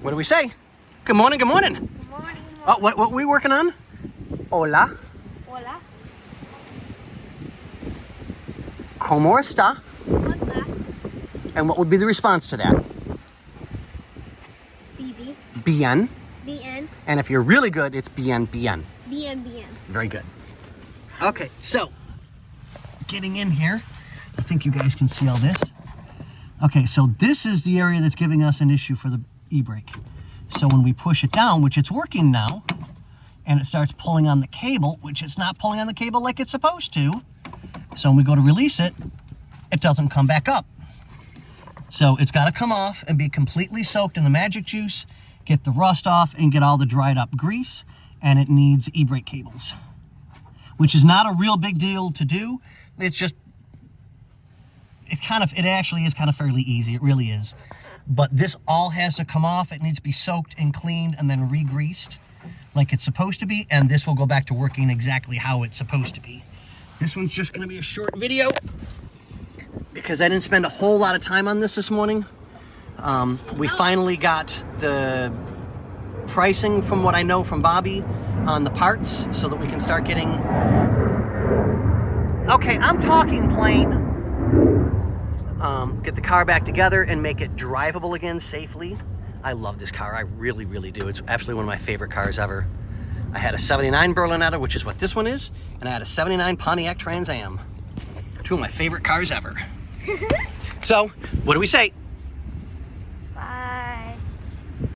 What do we say? Good morning, good morning. Good morning. Oh, what are we working on? Hola. Hola. ¿Cómo está? ¿Cómo está? And what would be the response to that? BB. Bien. BN. And if you're really good, it's bien, bien. BN. Very good. Okay, so getting in here, I think you guys can see all this. Okay, so this is the area that's giving us an issue for the e-brake. So when we push it down, which it's working now, and it starts pulling on the cable, which it's not pulling on the cable like it's supposed to. So when we go to release it, it doesn't come back up. So it's got to come off and be completely soaked in the magic juice, get the rust off, and get all the dried up grease, and it needs e-brake cables, which is not a real big deal to do. It's just, it actually is kind of fairly easy. It really is. But this all has to come off. It needs to be soaked and cleaned and then re-greased like it's supposed to be, and this will go back to working exactly how it's supposed to be. This one's just gonna be a short video because I didn't spend a whole lot of time on this morning. We finally got the pricing from what I know from Bobby on the parts so that we can start getting... Okay, I'm talking plain. Get the car back together and make it drivable again safely. I love this car, I really, really do. It's absolutely one of my favorite cars ever. I had a 79 Berlinetta, which is what this one is, and I had a 79 Pontiac Trans Am. Two of my favorite cars ever. So, what do we say?